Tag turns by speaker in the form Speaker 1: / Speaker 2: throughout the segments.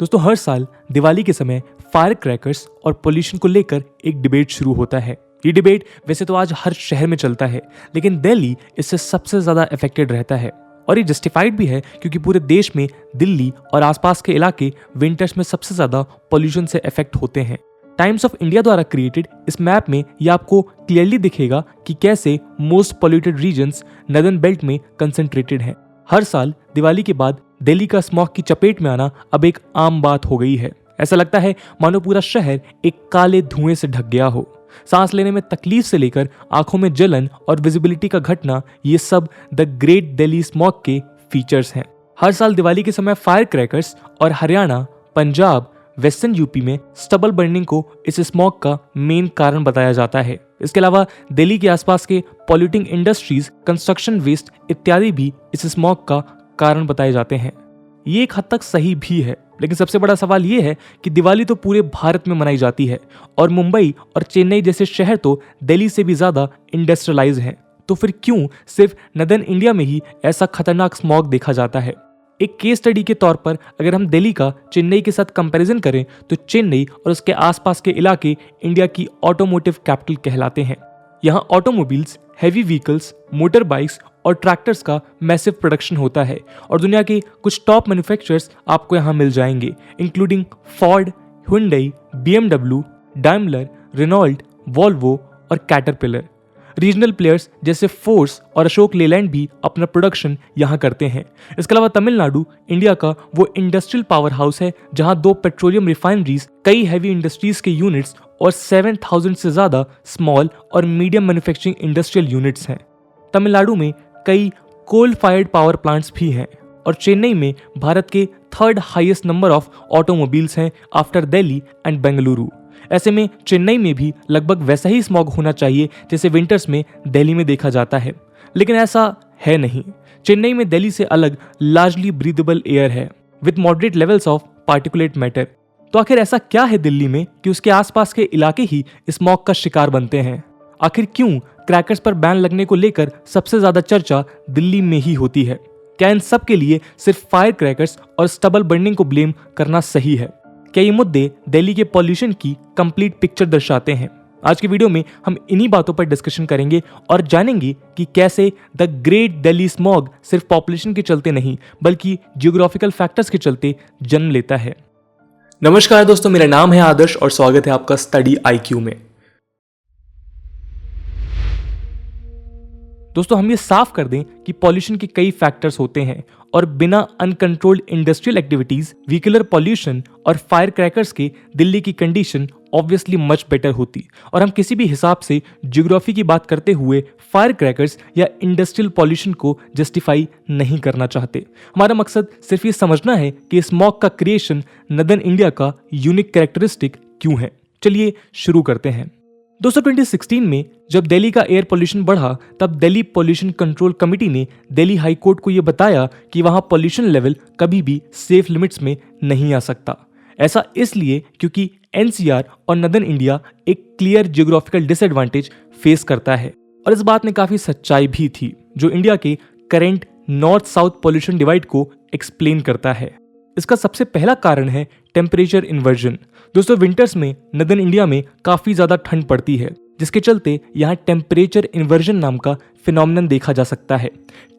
Speaker 1: दोस्तों हर साल दिवाली के समय फायर क्रैकर्स और पोल्यूशन को लेकर एक डिबेट शुरू होता है। ये डिबेट वैसे तो आज हर शहर में चलता है, लेकिन दिल्ली इससे सबसे ज्यादा अफेक्टेड रहता है। और ये जस्टिफाइड भी है क्योंकि पूरे देश में दिल्ली और आसपास के इलाके विंटर्स में सबसे ज्यादा पोल्यूशन से अफेक्ट होते हैं। टाइम्स ऑफ इंडिया द्वारा क्रिएटेड इस मैप में ये आपको क्लियरली दिखेगा कि कैसे most polluted regions northern belt में कंसंट्रेटेड हैं। हर साल दिवाली के बाद दिल्ली का स्मॉग की चपेट में आना अब एक आम बात हो गई है। ऐसा लगता है मानो पूरा शहर एक काले धुएं से ढक गया हो। सांस लेने में तकलीफ से लेकर आंखों में जलन और विजिबिलिटी का घटना, ये सब द ग्रेट दिल्ली स्मॉग के फीचर्स हैं। हर साल दिवाली के समय फायर क्रैकर्स और हरियाणा, पंजाब, वेस्टर्न यूपी में स्टबल बर्निंग को इस स्मॉग का मेन कारण बताया जाता है। इसके अलावा दिल्ली के आसपास के पॉल्यूटिंग इंडस्ट्रीज, कंस्ट्रक्शन वेस्ट इत्यादि भी इस स्मॉग का कारण बताए जाते हैं। ये एक हद तक सही भी है, लेकिन सबसे बड़ा सवाल ये है कि दिवाली तो पूरे भारत में मनाई जाती है और मुंबई और चेन्नई जैसे शहर तो दिल्ली से भी ज्यादा इंडस्ट्रियलाइज हैं। तो फिर क्यों सिर्फ नदर्न इंडिया में ही ऐसा खतरनाक स्मॉग देखा जाता है? एक केस स्टडी के तौर पर अगर हम दिल्ली का चेन्नई के साथ कंपैरिजन करें तो चेन्नई और उसके आसपास के इलाके इंडिया की ऑटोमोटिव कैपिटल कहलाते हैं। यहाँ automobiles, heavy vehicles, motor bikes और ट्रैक्टर्स का मैसिव प्रोडक्शन होता है और दुनिया के कुछ टॉप मैन्युफैक्चरर्स आपको यहाँ मिल जाएंगे, including Ford, Hyundai, BMW, Daimler, Renault, Volvo और कैटरपिलर। रीजनल प्लेयर्स जैसे फोर्स और अशोक लेलैंड भी अपना प्रोडक्शन यहाँ करते हैं। इसके अलावा तमिलनाडु इंडिया का वो इंडस्ट्रियल पावर हाउस है जहाँ 2 पेट्रोलियम रिफाइनरीज, कई हैवी इंडस्ट्रीज के यूनिट्स और 7,000 से ज्यादा स्मॉल और मीडियम मैन्युफैक्चरिंग इंडस्ट्रियल यूनिट्स हैं। तमिलनाडु में कई कोल फायर्ड पावर प्लांट्स भी हैं और चेन्नई में भारत के 3rd highest number of automobiles हैं आफ्टर दिल्ली एंड बेंगलुरु। ऐसे में चेन्नई में भी लगभग वैसा ही स्मॉग होना चाहिए जैसे विंटर्स में दिल्ली में देखा जाता है, लेकिन ऐसा है नहीं। चेन्नई में दिल्ली से अलग लार्जली ब्रीदेबल एयर है with moderate levels of particulate matter. तो आखिर ऐसा क्या है दिल्ली में कि उसके आसपास के इलाके ही स्मॉग का शिकार बनते हैं? आखिर क्यों क्रैकर्स पर बैन लगने को लेकर सबसे ज्यादा चर्चा दिल्ली में ही होती है? क्या इन सब के लिए सिर्फ फायर क्रैकर्स और स्टबल बर्निंग को ब्लेम करना सही है? क्या ये मुद्दे दिल्ली के पॉल्यूशन की कंप्लीट पिक्चर दर्शाते हैं? आज की वीडियो में हम इन्हीं बातों पर डिस्कशन करेंगे और जानेंगे कि कैसे द ग्रेट दिल्ली स्मॉग सिर्फ पॉपुलेशन के चलते नहीं बल्कि जियोग्राफिकल फैक्टर्स के चलते जन्म लेता है। नमस्कार दोस्तों, मेरा नाम है आदर्श और स्वागत है आपका स्टडी IQ में। दोस्तों हम ये साफ कर दें कि पॉल्यूशन के कई फैक्टर्स होते हैं और बिना uncontrolled industrial activities, vehicular pollution और फायर क्रैकर्स के दिल्ली की कंडीशन ऑब्वियसली मच बेटर होती। और हम किसी भी हिसाब से ज्योग्राफी की बात करते हुए फायर क्रैकर्स या इंडस्ट्रियल पॉल्यूशन को जस्टिफाई नहीं करना चाहते। हमारा मकसद सिर्फ ये समझना है कि स्मॉग का क्रिएशन नदर्न इंडिया का यूनिक कैरेक्टरिस्टिक क्यों है। चलिए शुरू करते हैं। दोस्तों 2016 में जब दिल्ली का एयर पोल्यूशन बढ़ा तब दिल्ली पोल्यूशन कंट्रोल कमेटी ने दिल्ली हाई कोर्ट को यह बताया कि वहां पोल्यूशन लेवल कभी भी सेफ लिमिट्स में नहीं आ सकता। ऐसा इसलिए क्योंकि NCR और नदर्न इंडिया एक क्लियर जियोग्राफिकल डिसएडवांटेज फेस करता है और इस बात में काफी सच्चाई भी थी जो इंडिया के current north south pollution divide को एक्सप्लेन करता है। इसका सबसे पहला कारण है टेम्परेचर इन्वर्जन। दोस्तों विंटर्स में नदर्न इंडिया में काफी ज्यादा ठंड पड़ती है जिसके चलते यहाँ टेम्परेचर इन्वर्जन नाम का फिनोमिनन देखा जा सकता है।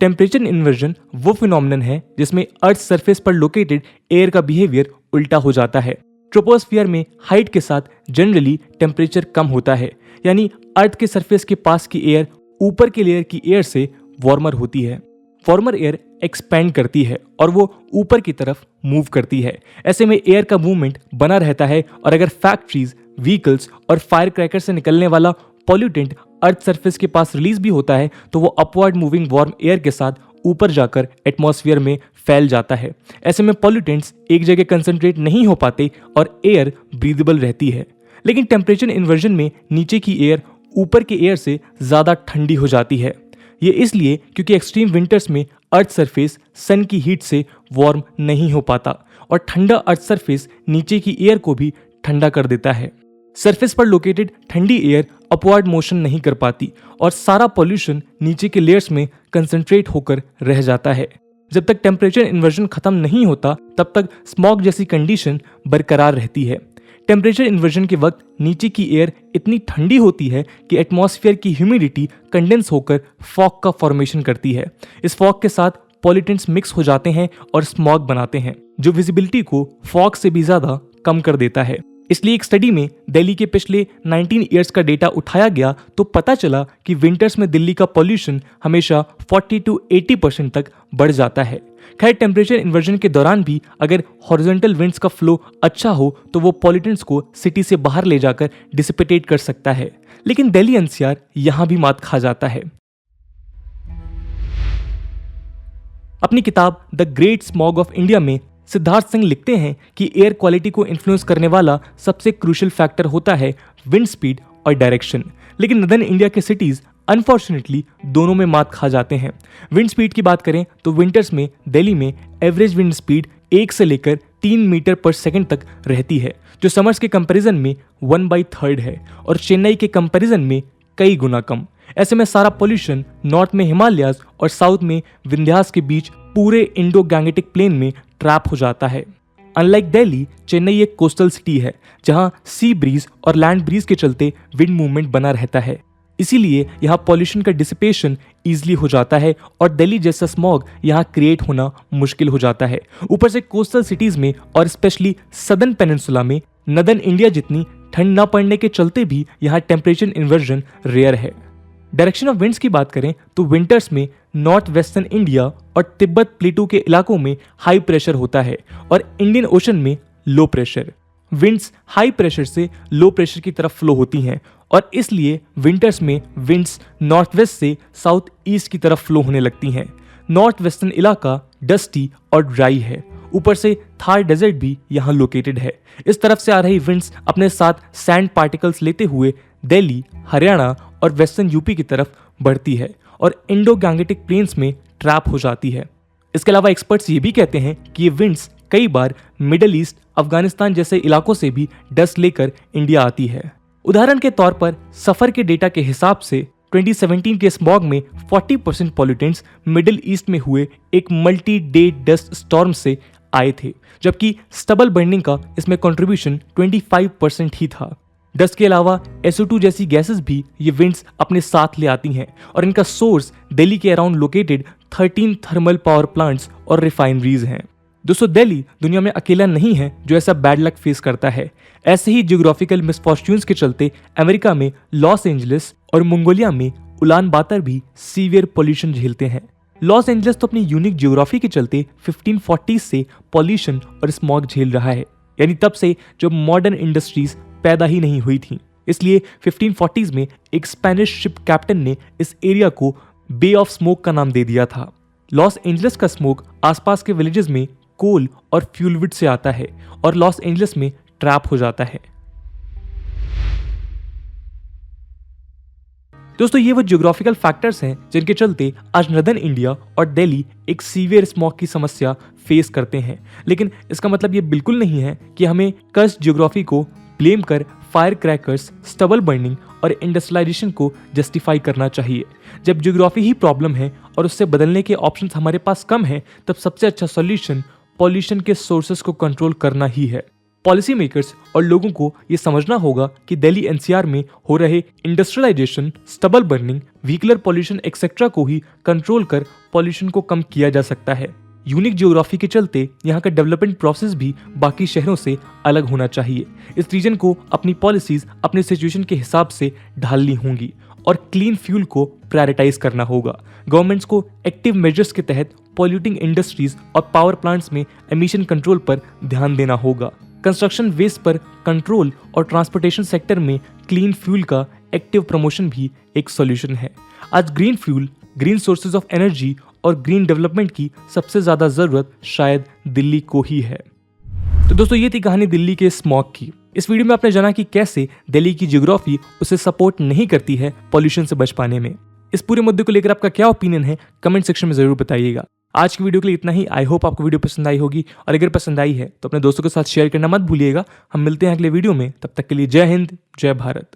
Speaker 1: टेम्परेचर इन्वर्जन वो फिनोमिनन है जिसमें अर्थ सरफेस पर लोकेटेड एयर का बिहेवियर उल्टा हो जाता है। ट्रोपोस्फियर में हाइट के साथ जनरली टेम्परेचर कम होता है, यानी अर्थ के सरफेस के पास की एयर ऊपर के लेयर की एयर से वार्मर होती है। वार्मर एयर एक्सपैंड करती है और वो ऊपर की तरफ मूव करती है। ऐसे में एयर का मूवमेंट बना रहता है और अगर फैक्ट्रीज, व्हीकल्स और फायर क्रैकर से निकलने वाला पॉल्यूटेंट अर्थ सरफेस के पास रिलीज भी होता है तो वो अपवर्ड मूविंग वार्म एयर के साथ ऊपर जाकर एटमॉस्फेयर में फैल जाता है। ऐसे में पॉल्यूटेंट्स एक जगह कंसंट्रेट नहीं हो पाते और एयर ब्रीदेबल रहती है। लेकिन टेम्परेचर इन्वर्जन में नीचे की एयर ऊपर की एयर से ज्यादा ठंडी हो जाती है। ये इसलिए क्योंकि एक्सट्रीम विंटर्स में अर्थ सरफेस सन की हीट से वार्म नहीं हो पाता और ठंडा अर्थ सरफेस नीचे की एयर को भी ठंडा कर देता है। सरफेस पर लोकेटेड ठंडी एयर अपवर्ड मोशन नहीं कर पाती और सारा पॉल्यूशन नीचे के लेयर्स में कंसंट्रेट होकर रह जाता है। जब तक टेम्परेचर इन्वर्जन खत्म नहीं होता तब तक स्मॉग जैसी कंडीशन बरकरार रहती है। टेम्परेचर इन्वर्जन के वक्त नीचे की एयर इतनी ठंडी होती है कि एटमॉस्फेयर की ह्यूमिडिटी कंडेंस होकर फॉग का फॉर्मेशन करती है। इस फॉग के साथ पॉल्यूटेंट्स मिक्स हो जाते हैं और स्मॉग बनाते हैं, जो विजिबिलिटी को फॉग से भी ज्यादा कम कर देता है। इसलिए एक स्टडी में दिल्ली के पिछले 19 ईयर्स का डेटा उठाया गया तो पता चला कि विंटर्स में दिल्ली का पॉल्यूशन हमेशा 40 to 80% तक बढ़ जाता है। खैर, टेम्परेचर इन्वर्जन के दौरान भी अगर हॉरिजॉन्टल विंड्स का फ्लो अच्छा हो तो वो पॉल्यूटेंट्स को सिटी से बाहर ले जाकर डिसिपेटेट कर सकता है, लेकिन दिल्ली एनसीआर यहां भी मात खा जाता है। अपनी किताब the great smog of India में सिद्धार्थ सिंह लिखते हैं कि एयर क्वालिटी को इन्फ्लुएंस करने वाला सबसे क्रूशियल फैक्टर होता है विंड स्पीड और डायरेक्शन, लेकिन नदर्न इंडिया के सिटीज अनफॉर्चुनेटली दोनों में मात खा जाते हैं। विंड स्पीड की बात करें तो विंटर्स में दिल्ली में एवरेज विंड स्पीड 1 से लेकर 3 मीटर पर सेकंड तक रहती है, जो समर्स के कंपैरिजन में 1/3 है और चेन्नई के कंपैरिजन में कई गुना कम। ऐसे में सारा पोल्यूशन नॉर्थ में हिमालयाज और साउथ में विंध्यास के बीच पूरे इंडो गैंगेटिक प्लेन में ट्रैप हो जाता है। अनलाइक दिल्ली, चेन्नई एक कोस्टल सिटी है जहां सी ब्रीज और लैंड ब्रीज के चलते विंड मूवमेंट बना रहता है, इसीलिए यहाँ पॉल्यूशन का डिसिपेशन इजीली हो जाता है और दिल्ली जैसा स्मॉग यहाँ क्रिएट होना मुश्किल हो जाता है। ऊपर से कोस्टल सिटीज में और स्पेशली सदर्न पेनिनसुला में नदर्न इंडिया जितनी ठंड न पड़ने के चलते भी यहाँ टेम्परेचर इन्वर्जन रेयर है। डायरेक्शन ऑफ विंड्स की बात करें तो विंटर्स में नॉर्थ वेस्टर्न इंडिया और तिब्बत प्लेटू के इलाकों में हाई प्रेशर होता है और इंडियन ओशन में low pressure. Winds high pressure से लो प्रेशर की तरफ फ्लो होती हैं और इसलिए विंटर्स में विंड्स नॉर्थ वेस्ट से साउथ ईस्ट की तरफ फ्लो होने लगती हैं। नॉर्थ वेस्टर्न इलाका डस्टी और ड्राई है, ऊपर से थार डेजर्ट भी यहाँ लोकेटेड है। इस तरफ से आ रही विंड्स अपने साथ सैंड पार्टिकल्स लेते हुए दिल्ली, हरियाणा और वेस्टर्न यूपी की तरफ बढ़ती है और इंडो गैंगेटिक प्लेन्स में ट्रैप हो जाती है। इसके अलावा एक्सपर्ट्स ये भी कहते हैं कि ये विंड्स कई बार मिडल ईस्ट, अफगानिस्तान जैसे इलाकों से भी डस्ट लेकर इंडिया आती है। उदाहरण के तौर पर सफर के डेटा के हिसाब से 2017 के स्मॉग में 40% पॉल्यूटेंट्स मिडिल ईस्ट में हुए एक मल्टी डे डस्ट स्टॉर्म से आए थे, जबकि स्टबल बर्निंग का इसमें कंट्रीब्यूशन 25% ही था। डस्ट के अलावा SO2 जैसी गैसेस भी ये विंड्स अपने साथ ले आती हैं और इनका सोर्स दिल्ली के around located 13 thermal power plants और रिफाइनरीज हैं। दोस्तों, दिल्ली दुनिया में अकेला नहीं है जो ऐसा बैड लक फेस करता है। ऐसे ही जियोग्राफिकल मिसफॉर्च्यून्स के चलते अमेरिका में लॉस एंजलिस और मंगोलिया में उलान बातर भी सीवियर पोल्यूशन झेलते हैं। लॉस एंजलिस तो अपनी यूनिक जियोग्राफी के चलते 1540 से पॉल्यूशन और स्मॉग झेल रहा है, यानी तब से जब मॉडर्न इंडस्ट्रीज पैदा ही नहीं हुई थी। इसलिए 1540s में एक स्पेनिश शिप कैप्टन ने इस एरिया को बे ऑफ स्मोक का नाम दे दिया था। लॉस एंजलिस का स्मोक आसपास के विलेजेस में कोल और फ्यूलवुड से आता है और लॉस एंजलिस में ट्रैप हो जाता है। दोस्तों, ये वो जियोग्राफिकल फैक्टर्स हैं जिनके चलते आज नदर्न इंडिया और दिल्ली एक सीवियर स्मॉग की समस्या फेस करते हैं। लेकिन इसका मतलब ये बिल्कुल नहीं है कि हमें कर्स जियोग्राफी को ब्लेम कर फायर क्रैकर्स, स्टबल बर्निंग और इंडस्ट्रियलाइजेशन को जस्टिफाई करना चाहिए। जब जियोग्राफी ही प्रॉब्लम है और उससे बदलने के ऑप्शंस हमारे पास कम है, तब सबसे अच्छा सॉल्यूशन पॉल्यूशन के सोर्सेस को कंट्रोल करना ही है। पॉलिसी मेकर्स और लोगों को ये समझना होगा कि दिल्ली एनसीआर में हो रहे industrialisation, stubble burning, vehicular pollution etcetera को ही कंट्रोल कर पॉल्यूशन को कम किया जा सकता है। यूनिक जियोग्राफी के चलते यहाँ का डेवलपमेंट प्रोसेस भी बाकी शहरों से अलग होना चाहिए। इस रीजन को अपनी पॉलिसीज अपने सिचुएशन के हिसाब से ढालनी होंगी और क्लीन फ्यूल को प्रायोरिटाइज करना होगा। गवर्नमेंट्स को एक्टिव मेजर्स के तहत पॉल्यूटिंग इंडस्ट्रीज और पावर प्लांट्स में एमिशन कंट्रोल पर ध्यान देना होगा। कंस्ट्रक्शन वेस्ट पर कंट्रोल और ट्रांसपोर्टेशन सेक्टर में क्लीन फ्यूल का एक्टिव प्रमोशन भी एक सॉल्यूशन है। आज green fuel, green sources of energy और ग्रीन डेवलपमेंट की सबसे ज्यादा जरूरत शायद दिल्ली को ही है। तो दोस्तों, ये थी कहानी दिल्ली के स्मॉग की। इस वीडियो में आपने जाना कि कैसे दिल्ली की जियोग्राफी उसे सपोर्ट नहीं करती है पॉल्यूशन से बच पाने में। इस पूरे मुद्दे को लेकर आपका क्या ओपिनियन है, कमेंट सेक्शन में जरूर बताइएगा। आज की वीडियो के लिए इतना ही। आई होप आपको वीडियो पसंद आई होगी और अगर पसंद आई है तो अपने दोस्तों के साथ शेयर करना मत भूलिएगा। हम मिलते हैं अगले वीडियो में, तब तक के लिए जय हिंद, जय भारत।